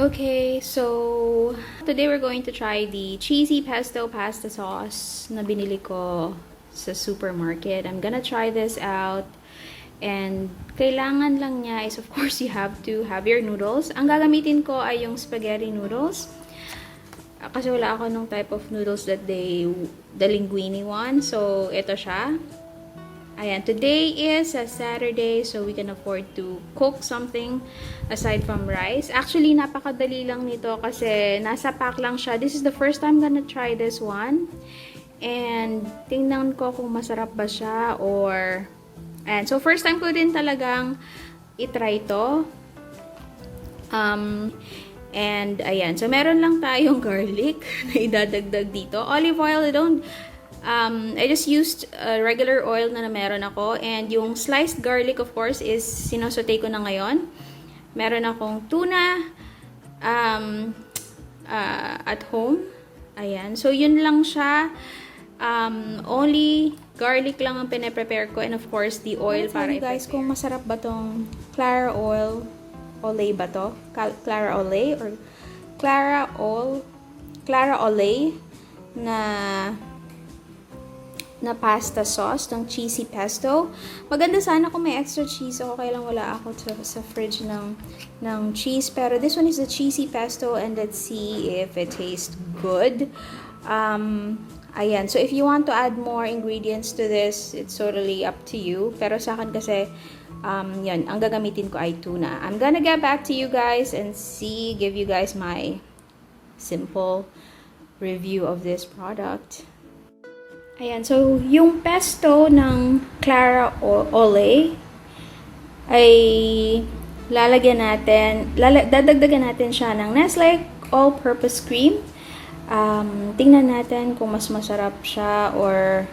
Okay, so today we're going to try the cheesy pesto pasta sauce na binili ko sa supermarket. I'm gonna try this out. And kailangan lang niya is, of course, you have to have your noodles. Ang gagamitin ko ay yung spaghetti noodles. Kasi wala ako nung type of noodles that the linguine one. So, ito siya. Ayan, today is a Saturday, so we can afford to cook something aside from rice. Actually, napakadali lang nito kasi nasa pack lang siya. This is the first time I'm gonna try this one. And tingnan ko kung masarap ba siya or... And so, first time ko din talagang itry to. And ayan, so meron lang tayong garlic na idadagdag dito. Olive oil, I just used regular oil na meron ako. And yung sliced garlic, of course, is sinosote ko na ngayon. Meron akong tuna at home. Ayan. So, yun lang siya. Only garlic lang ang pine-prepare ko. And of course, the oil para i-prepare. Guys, kung masarap ba tong Clara Ole ba to? Clara Ole or Clara Ole na pasta sauce ng cheesy pesto. Maganda sana kung may extra cheese. Okay lang, wala ako sa fridge ng cheese. Pero this one is the cheesy pesto and let's see if it tastes good. Ayan. So if you want to add more ingredients to this, it's totally up to you. Pero sa akin kasi, yan, ang gagamitin ko ay tuna. I'm gonna get back to you guys and give you guys my simple review of this product. Ayan, so yung pesto ng Clara Ole ay dadagdagan natin siya ng Nestle all-purpose cream. Tingnan natin kung mas masarap siya or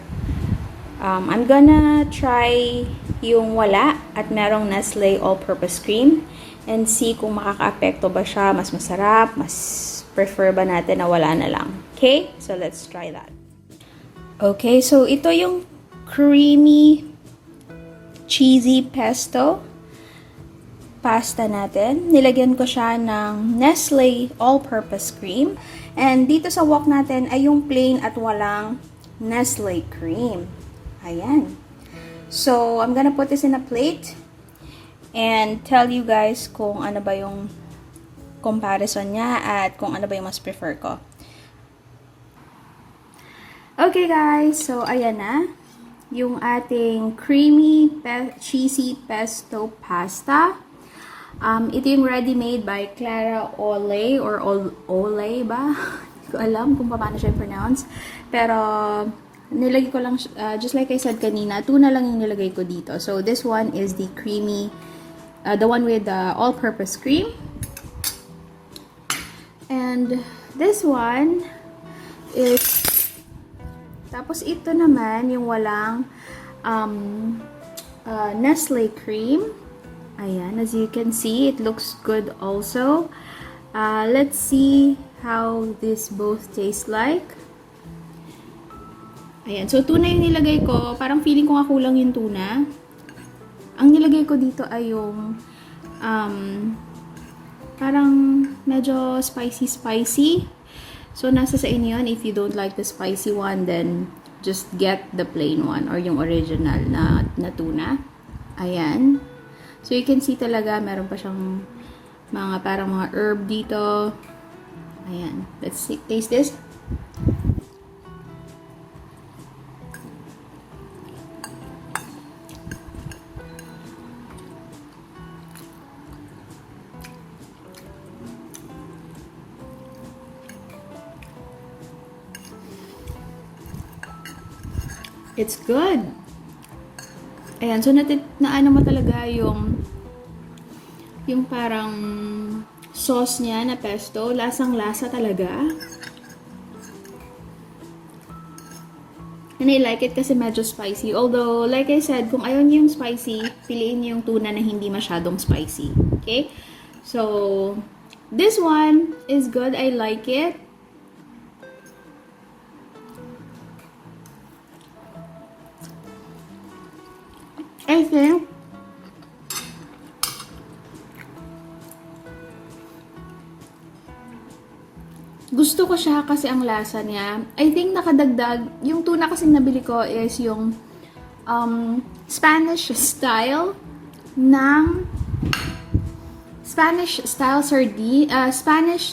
I'm gonna try yung wala at merong Nestle all-purpose cream and see kung makaka-apekto ba siya, mas masarap, mas prefer ba natin na wala na lang. Okay? So let's try that. Okay, so ito yung creamy cheesy pesto pasta natin. Nilagyan ko siya ng Nestle all-purpose cream. And dito sa wok natin ay yung plain at walang Nestle cream. Ayan. So, I'm gonna put this in a plate and tell you guys kung ano ba yung comparison niya at kung ano ba yung mas prefer ko. Okay guys, so ayan na yung ating creamy cheesy pesto pasta. Ito yung ready-made by Clara Ole or Ole ba? Hindi ko alam kung paano siya pronounce. Pero nilagay ko lang, just like I said kanina, tuna lang yung nilagay ko dito. So this one is the creamy, the one with the all-purpose cream. And this one is... Tapos ito naman, yung walang Nestle cream. Ayan, as you can see, it looks good also. Let's see how this both taste like. Ayan, so tuna yung nilagay ko. Parang feeling ko nga kulang yung tuna. Ang nilagay ko dito ay yung parang medyo spicy. So, nasa sa inyo yun. If you don't like the spicy one, then just get the plain one or yung original na tuna. Ayan. So, you can see talaga, meron pa siyang parang mga herb dito. Ayan. Let's taste this. It's good. Ayan, so naano mo talaga yung parang sauce niya na pesto. Lasang-lasa talaga. And I like it kasi medyo spicy. Although, like I said, kung ayaw niyo yung spicy, piliin niyo yung tuna na hindi masyadong spicy. Okay? So, this one is good. I like it. I think Gusto ko siya kasi ang lasa niya. I think nakadagdag, yung tuna kasi nabili ko is yung Spanish style Spanish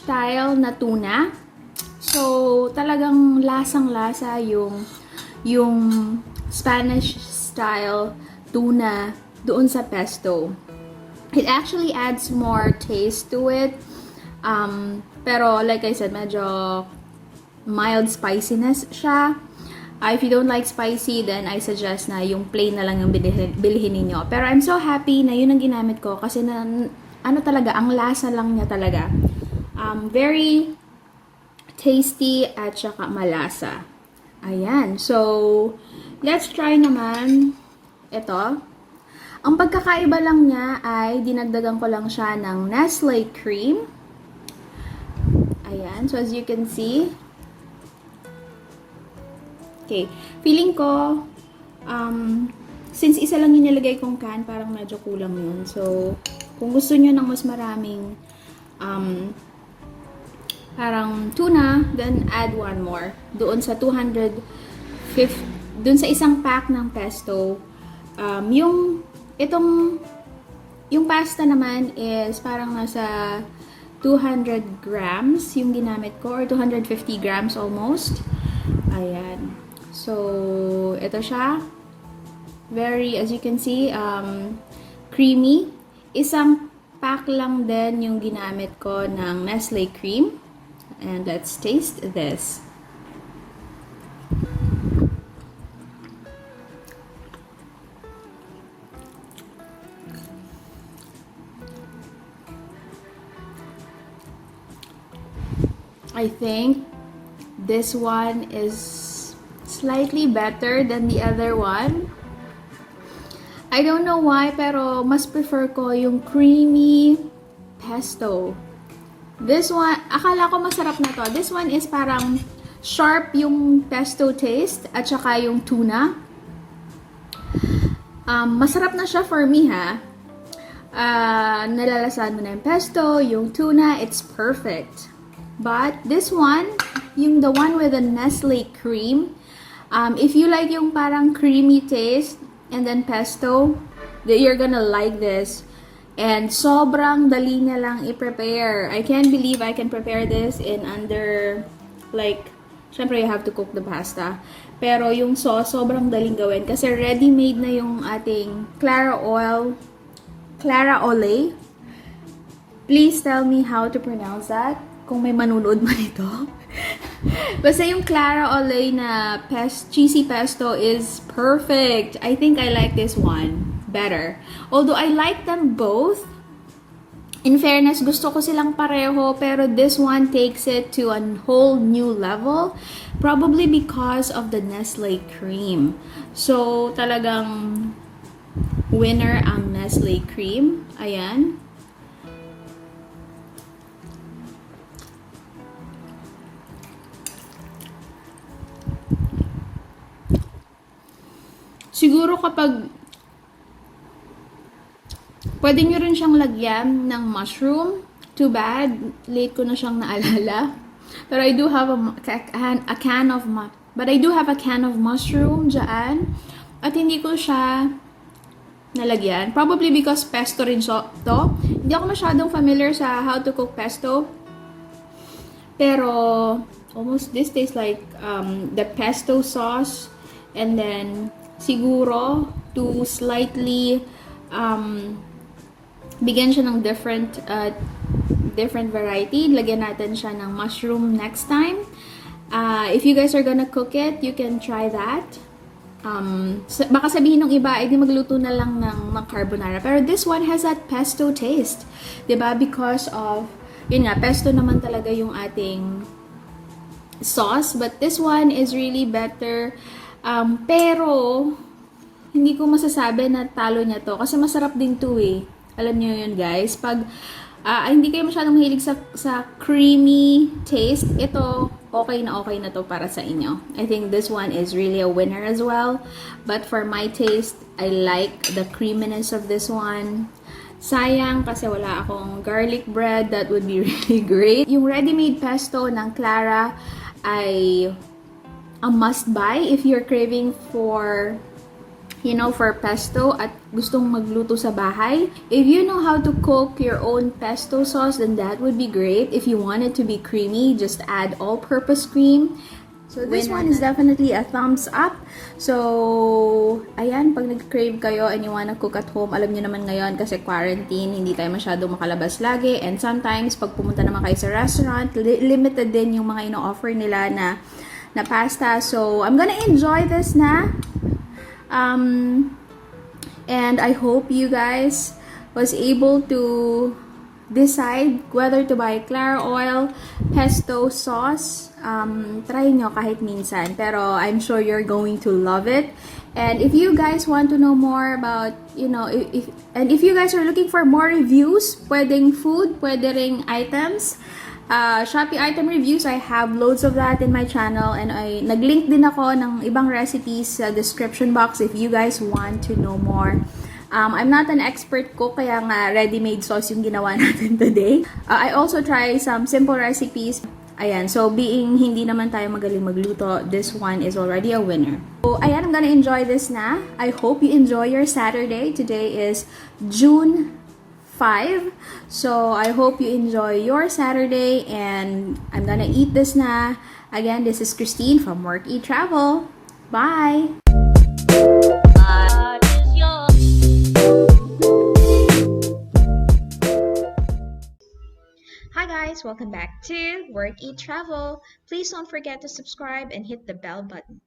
style na tuna. So, talagang lasang-lasa yung Spanish style tuna doon sa pesto. It actually adds more taste to it. Pero like I said, medyo mild spiciness siya. If you don't like spicy, then I suggest na yung plain na lang yung bilhin ninyo. Pero I'm so happy na yun ang ginamit ko kasi ano talaga, ang lasa lang niya talaga. Very tasty at saka malasa. Ayan. So, let's try naman ito. Ang pagkakaiba lang niya ay dinagdagan ko lang siya ng Nestle Cream. Ayan. So, as you can see. Okay. Feeling ko, since isa lang yung nilagay kong can, parang medyo kulang yun. So, kung gusto nyo ng mas maraming parang tuna, then add one more. Doon sa 250, doon sa isang pack ng pesto, yung pasta naman is parang nasa 200 grams yung ginamit ko, or 250 grams almost. Ayan. So, ito siya. Very, as you can see, creamy. Isang pack lang din yung ginamit ko ng Nestle Cream. And let's taste this. I think this one is slightly better than the other one. I don't know why, pero mas prefer ko yung creamy pesto. This one, akala ko masarap na to. This one is parang sharp yung pesto taste at saka yung tuna. Masarap na siya for me, ha. Nalalasahan mo na yung pesto, yung tuna, it's perfect. But this one, the one with the Nestle Cream, if you like yung parang creamy taste and then pesto, you're gonna like this. And sobrang dali niya lang i-prepare. I can't believe I can prepare this in under, like, syempre you have to cook the pasta. Pero yung sauce, sobrang daling gawin. Kasi ready-made na yung ating Clara Ole. Please tell me how to pronounce that. Kung may manunood man ito. Basta yung Clara Ole na cheesy pesto is perfect. I think I like this one better. Although I like them both. In fairness, gusto ko silang pareho, pero this one takes it to a whole new level. Probably because of the Nestle Cream. So, talagang winner ang Nestle Cream. Ayan. Siguro kapag pwede nyo rin siyang lagyan ng mushroom. Too bad, late ko na siyang naalala. Pero I do have a can of mushroom dyan. At hindi ko siya nalagyan. Probably because pesto rin to. Hindi ako masyadong familiar sa how to cook pesto. Pero almost this tastes like the pesto sauce. And then siguro to slightly bigyan siya ng different variety. Lagyan natin siya ng mushroom next time. If you guys are gonna cook it, you can try that. Baka sabihin ng iba, di magluto na lang ng carbonara. Pero this one has that pesto taste. Diba? Because of, yun nga, pesto naman talaga yung ating sauce. But this one is really better. Pero, hindi ko masasabi na talo niya to. Kasi masarap din to eh. Alam niyo yun guys. Pag hindi kayo masyadong mahilig sa creamy taste, ito okay na to para sa inyo. I think this one is really a winner as well. But for my taste, I like the creaminess of this one. Sayang kasi wala akong garlic bread. That would be really great. Yung ready-made pesto ng Clara ay a must-buy if you're craving for for pesto at gustong magluto sa bahay. If you know how to cook your own pesto sauce, then that would be great. If you want it to be creamy, just add all-purpose cream. So this one is definitely a thumbs up. So, ayan, pag nag-crave kayo and you wanna cook at home, alam nyo naman ngayon kasi quarantine, hindi tayo masyadong makalabas lagi. And sometimes, pag pumunta naman kayo sa restaurant, limited din yung mga ino-offer nila na pasta. So, I'm gonna enjoy this na. And I hope you guys was able to decide whether to buy Clara Ole Pesto Sauce. Try nyo kahit minsan. Pero I'm sure you're going to love it. And if you guys want to know more about, if you guys are looking for more reviews, pwedeng food, pwedeng items, Shopee item reviews, I have loads of that in my channel, and nag-link din ako ng ibang recipes sa description box if you guys want to know more. I'm not an expert cook, kaya nga ready-made sauce yung ginawa natin today. I also try some simple recipes. Ayan, so being hindi naman tayo magaling magluto, this one is already a winner. So, ayan, I'm gonna enjoy this na. I hope you enjoy your Saturday. Today is June 5. So, I hope you enjoy your Saturday, and I'm gonna eat this na. Again, this is Christine from Work, Eat, Travel. Bye! Hi guys, welcome back to Work, Eat, Travel. Please don't forget to subscribe and hit the bell button.